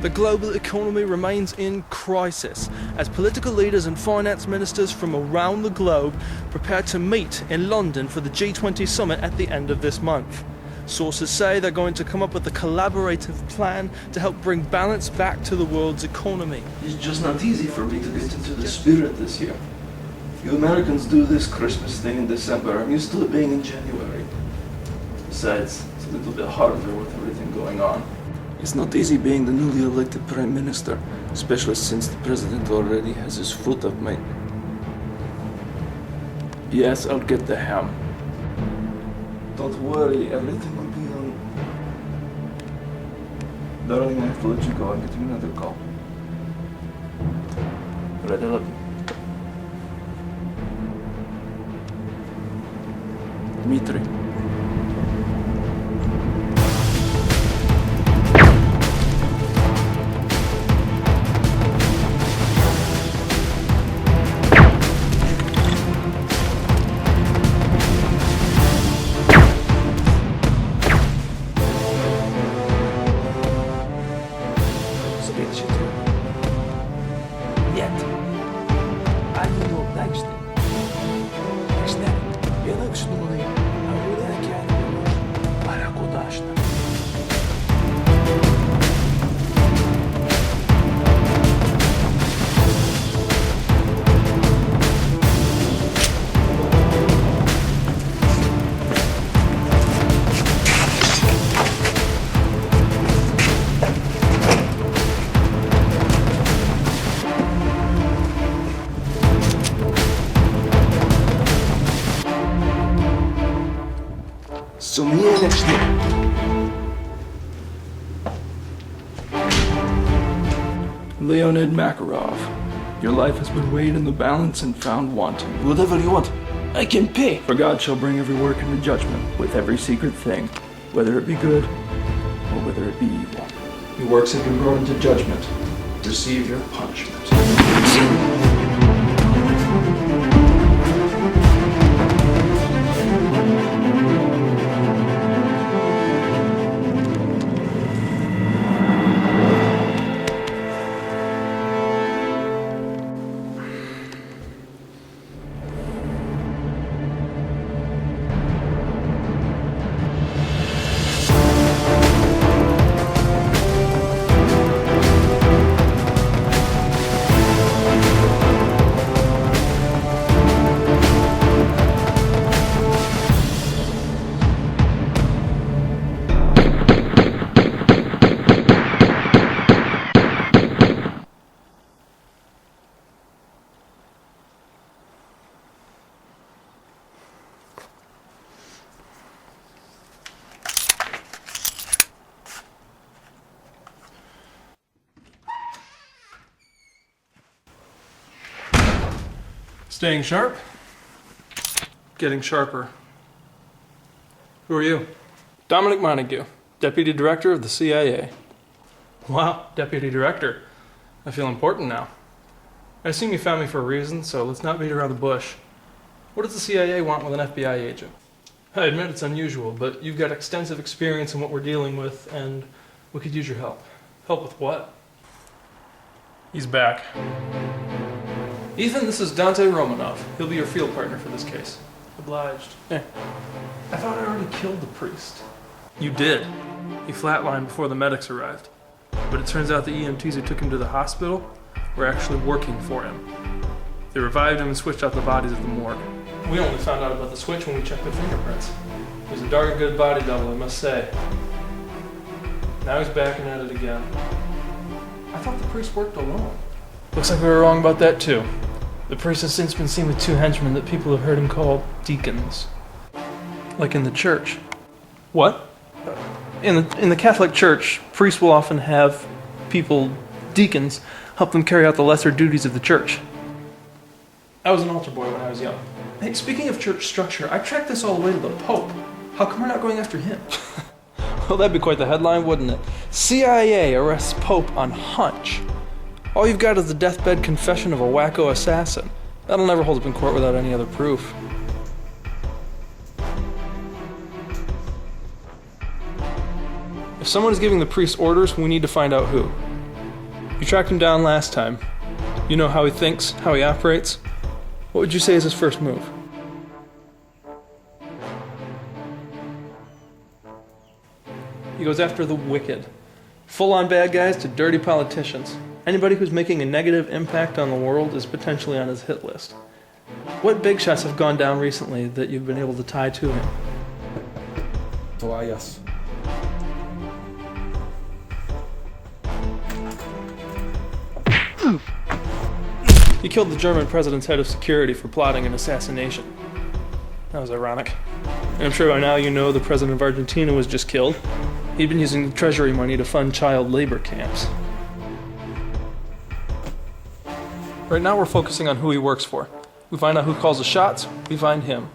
The global economy remains in crisis as political leaders and finance ministers from around the globe prepare to meet in London for the G20 summit at the end of this month. Sources say they're going to come up with a collaborative plan to help bring balance back to the world's economy. It's just not easy for me to get into the spirit this year. You Americans do this Christmas thing in December. I'm used to it being in January. Besides, it's a little bit harder with everything going on. It's not easy being the newly elected Prime Minister, especially since the President already has his foot up my... Yes, I'll get the ham. Don't worry, everything will be on... Darling, I have to let you go. I'm getting another call. Right, I love you. Dmitri. Нет. Они неудачны. Белок шнуры, а воды океана баракудашна. Сумненечный. Leonid Makarov, your life has been weighed in the balance and found wanting. Whatever you want, I can pay. For God shall bring every work into judgment with every secret thing, whether it be good or whether it be evil. Your works have been brought into judgment. Receive your punishment. Staying sharp? Getting sharper. Who are you? Dominic Montague, Deputy Director of the CIA. Wow, Deputy Director. I feel important now. I assume you found me for a reason, so let's not beat around the bush. What does the CIA want with an FBI agent? I admit it's unusual, but you've got extensive experience in what we're dealing with, and we could use your help. Help with what? He's back. Ethan, this is Dante Romanov. He'll be your field partner for this case. Obliged. I thought I already killed the priest. You did. He flatlined before the medics arrived. But it turns out the EMTs who took him to the hospital were actually working for him. They revived him and switched out the bodies at the morgue. We only found out about the switch when we checked their fingerprints. He was a darn good body double, I must say. Now he's back and at it again. I thought the priest worked alone. Looks like we were wrong about that too. The priest has since been seen with two henchmen that people have heard him call deacons. Like in the church. What? In the Catholic Church, priests will often have people, deacons, help them carry out the lesser duties of the church. I was an altar boy when I was young. Hey, speaking of church structure, I tracked this all the way to the Pope. How come we're not going after him? Well, that'd be quite the headline, wouldn't it? CIA arrests Pope on hunch. All you've got is the deathbed confession of a wacko assassin. That'll never hold up in court without any other proof. If someone is giving the priest orders, we need to find out who. You tracked him down last time. You know how he thinks, how he operates. What would you say is his first move? He goes after the wicked. Full-on bad guys to dirty politicians. Anybody who's making a negative impact on the world is potentially on his hit list. What big shots have gone down recently that you've been able to tie to him? Tobias. He killed the German president's head of security for plotting an assassination. That was ironic. And I'm sure by now you know the president of Argentina was just killed. He'd been using the treasury money to fund child labor camps. Right now we're focusing on who he works for. We find out who calls the shots, we find him.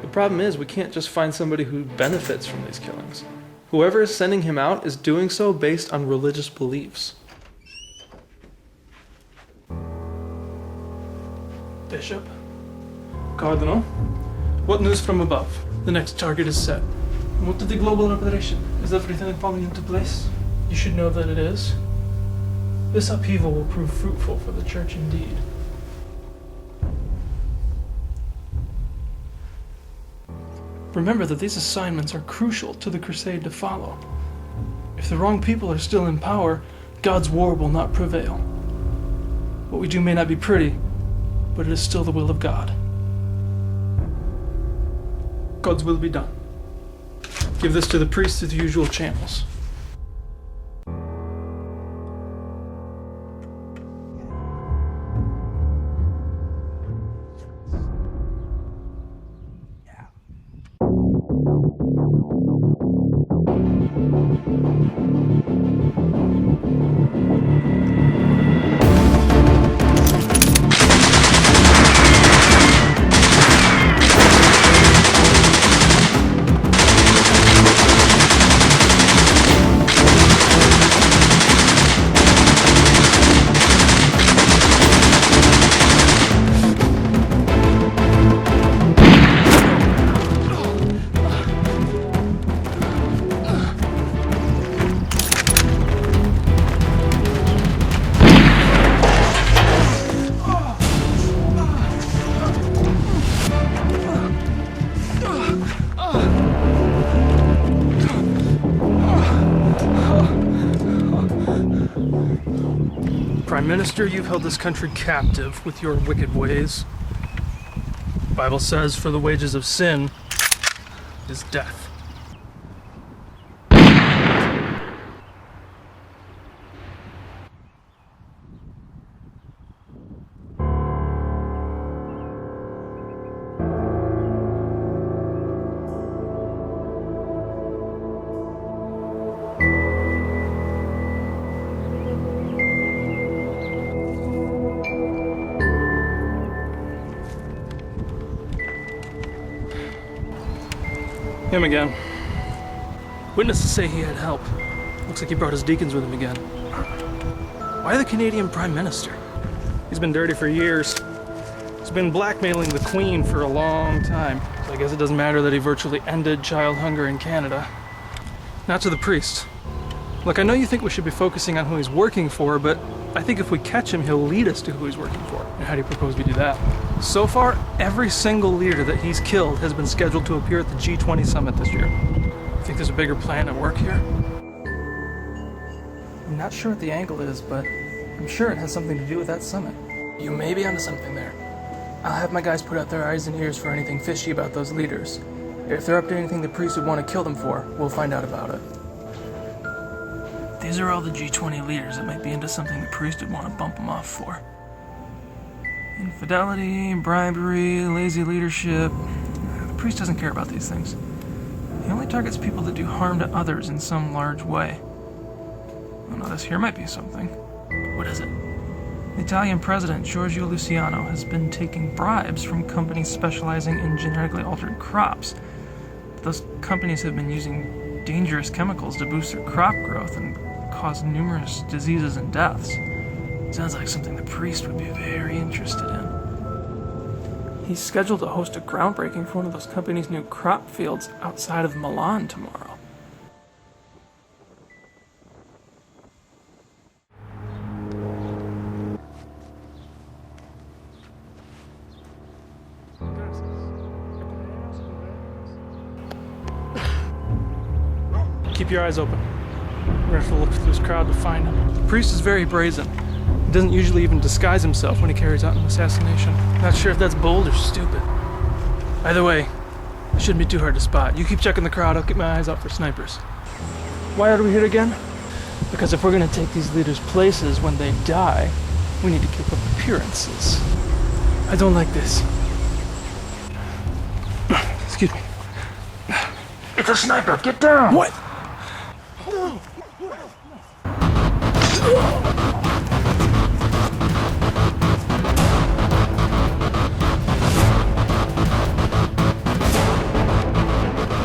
The problem is we can't just find somebody who benefits from these killings. Whoever is sending him out is doing so based on religious beliefs. Bishop? Cardinal? What news from above? The next target is set. What of the global operation? Is everything falling into place? You should know that it is. This upheaval will prove fruitful for the church indeed. Remember that these assignments are crucial to the crusade to follow. If the wrong people are still in power, God's war will not prevail. What we do may not be pretty, but it is still the will of God. God's will be done. Give this to the priest through the usual channels. Prime Minister, you've held this country captive with your wicked ways. The Bible says, for the wages of sin is death. Him again. Witnesses say he had help. Looks like he brought his deacons with him again. Why the Canadian Prime Minister? He's been dirty for years. He's been blackmailing the Queen for a long time. So I guess it doesn't matter that he virtually ended child hunger in Canada. Now to the priest. Look, I know you think we should be focusing on who he's working for, but I think if we catch him, he'll lead us to who he's working for. And how do you propose we do that? So far, every single leader that he's killed has been scheduled to appear at the G20 summit this year. You think there's a bigger plan at work here? I'm not sure what the angle is, but I'm sure it has something to do with that summit. You may be onto something there. I'll have my guys put out their eyes and ears for anything fishy about those leaders. If they're up to anything the priest would want to kill them for, we'll find out about it. These are all the G20 leaders that might be into something the priest would want to bump them off for. Infidelity, bribery, lazy leadership. The priest doesn't care about these things. He only targets people that do harm to others in some large way. Oh no, this here might be something. What is it? The Italian president, Giorgio Luciano, has been taking bribes from companies specializing in genetically altered crops. Those companies have been using dangerous chemicals to boost their crop growth and cause numerous diseases and deaths. Sounds like something the priest would be very interested in. He's scheduled to host a groundbreaking for one of those companies' new crop fields outside of Milan tomorrow. Keep your eyes open. We're gonna have to look through this crowd to find him. The priest is very brazen. He doesn't usually even disguise himself when he carries out an assassination. Not sure if that's bold or stupid. Either way, it shouldn't be too hard to spot. You keep checking the crowd, I'll keep my eyes out for snipers. Why are we here again? Because if we're gonna take these leaders places when they die, we need to keep up appearances. I don't like this. Excuse me. It's a sniper. Get down. What?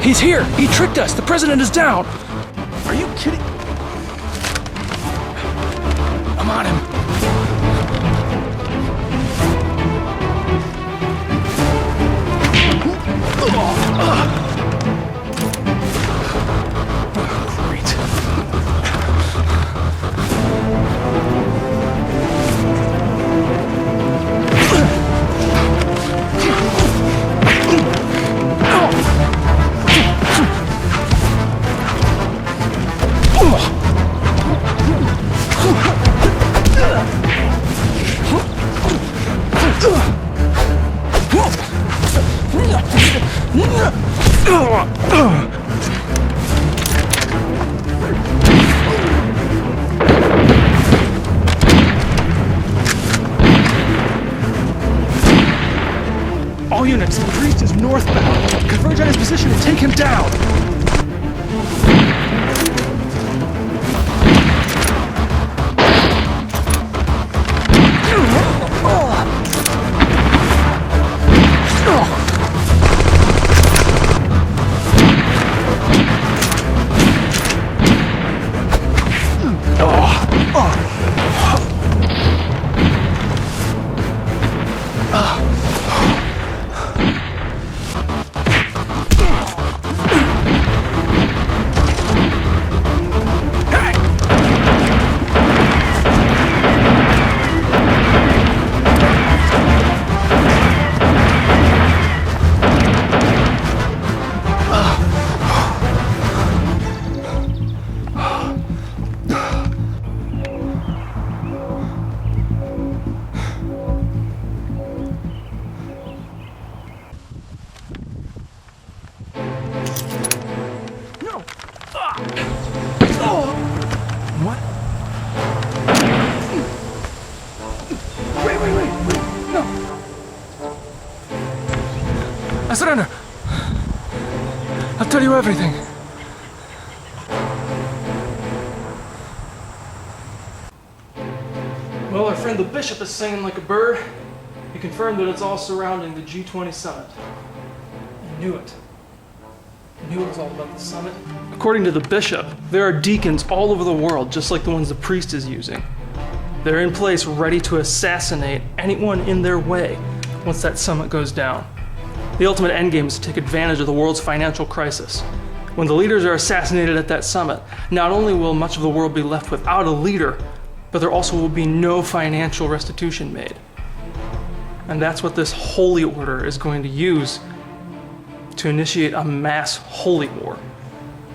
He's here! He tricked us! The president is down! Are you kidding? I'm on him. Great. All units, the priest is northbound. Converge on his position and take him down. What? Wait, no. I surrender. I'll tell you everything. Well, our friend the bishop is singing like a bird. He confirmed that it's all surrounding the G20 summit. I knew it. I knew it was all about the summit. According to the bishop, there are deacons all over the world, just like the ones the priest is using. They're in place ready to assassinate anyone in their way once that summit goes down. The ultimate endgame is to take advantage of the world's financial crisis. When the leaders are assassinated at that summit, not only will much of the world be left without a leader, but there also will be no financial restitution made. And that's what this holy order is going to use to initiate a mass holy war.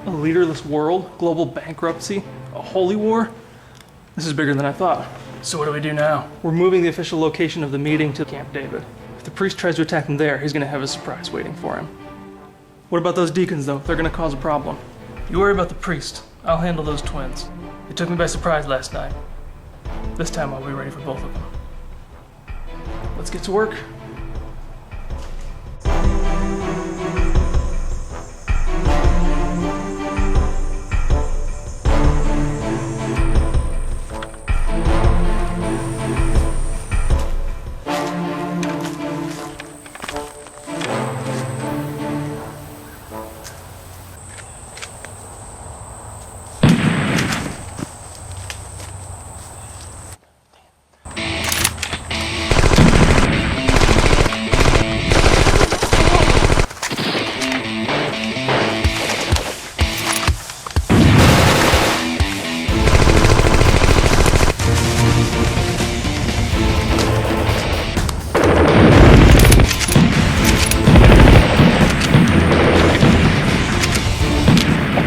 A leaderless world, global bankruptcy, a holy war? This is bigger than I thought. So what do we do now? We're moving the official location of the meeting to Camp David. If the priest tries to attack him there, he's gonna have a surprise waiting for him. What about those deacons though? They're gonna cause a problem. You worry about the priest. I'll handle those twins. They took me by surprise last night. This time I'll be ready for both of them. Let's get to work.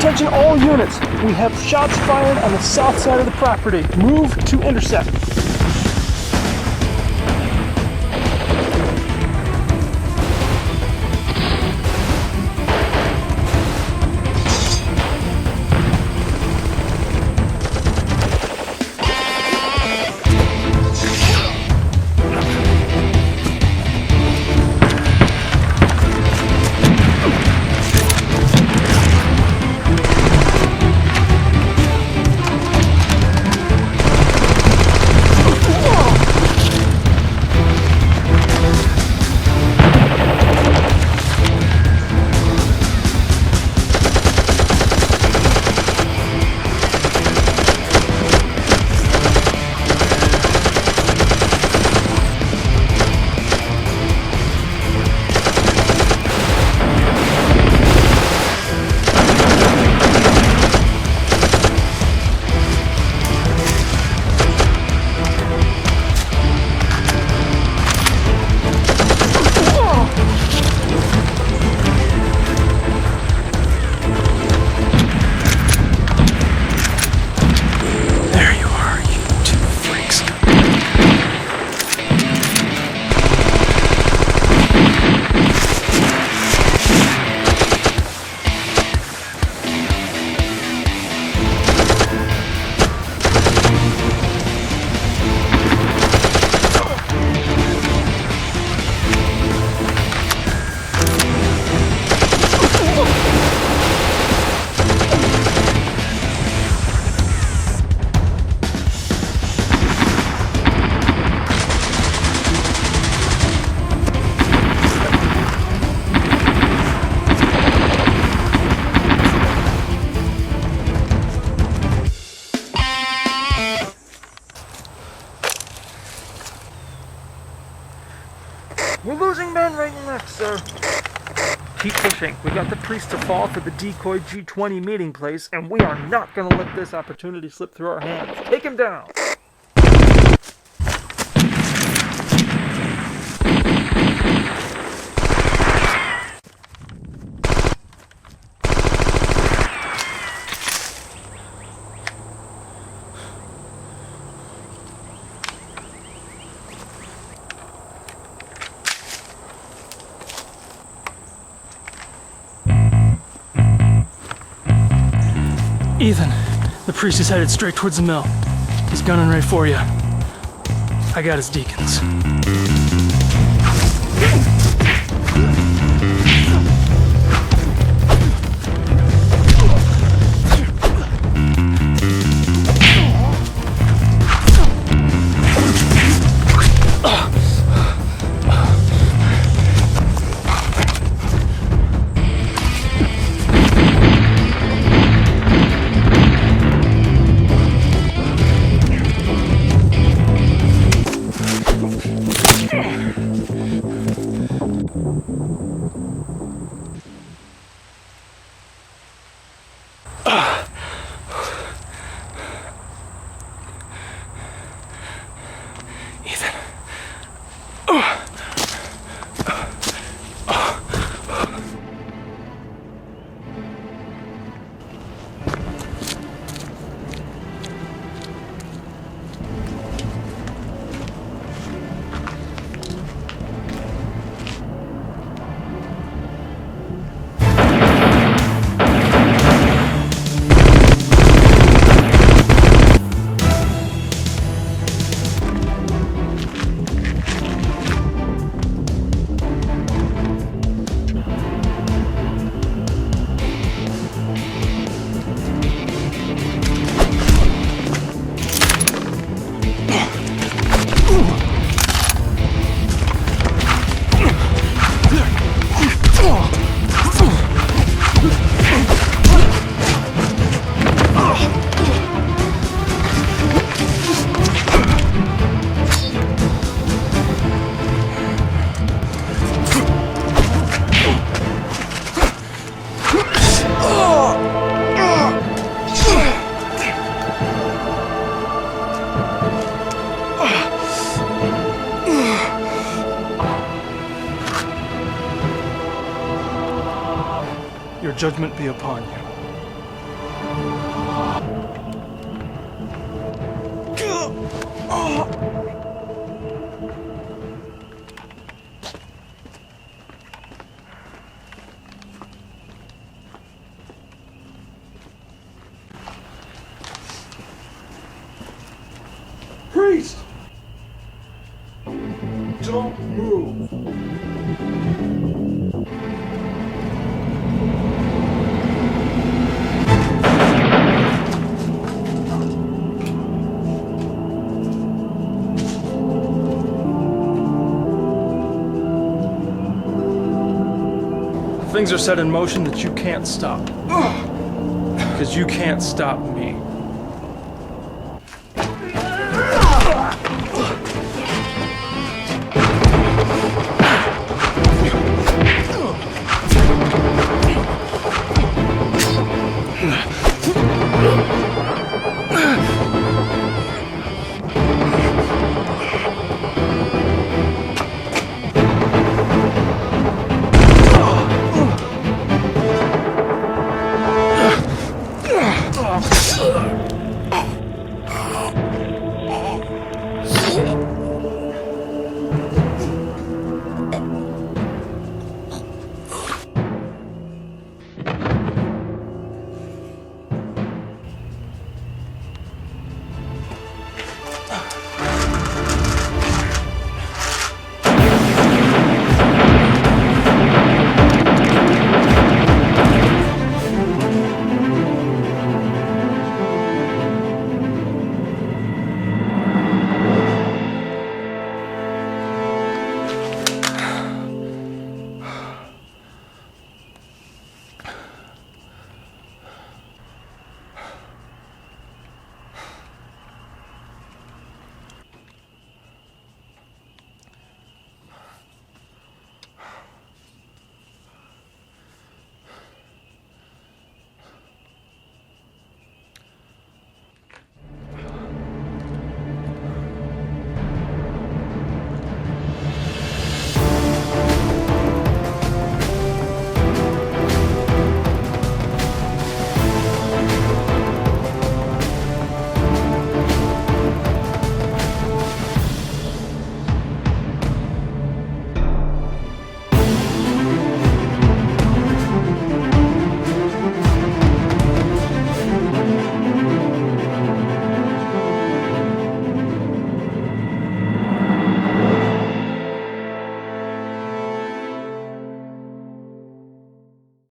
Attention all units. We have shots fired on the south side of the property. Move to intercept. We're losing men right and left, sir. Keep pushing. We got the priest to fall for the decoy G20 meeting place, and we are not going to let this opportunity slip through our hands. Take him down. Ethan, the priest is headed straight towards the mill. He's gunning right for you. I got his deacons. Your judgment be upon you. Priest! Don't move. Things are set in motion that you can't stop. Because you can't stop me.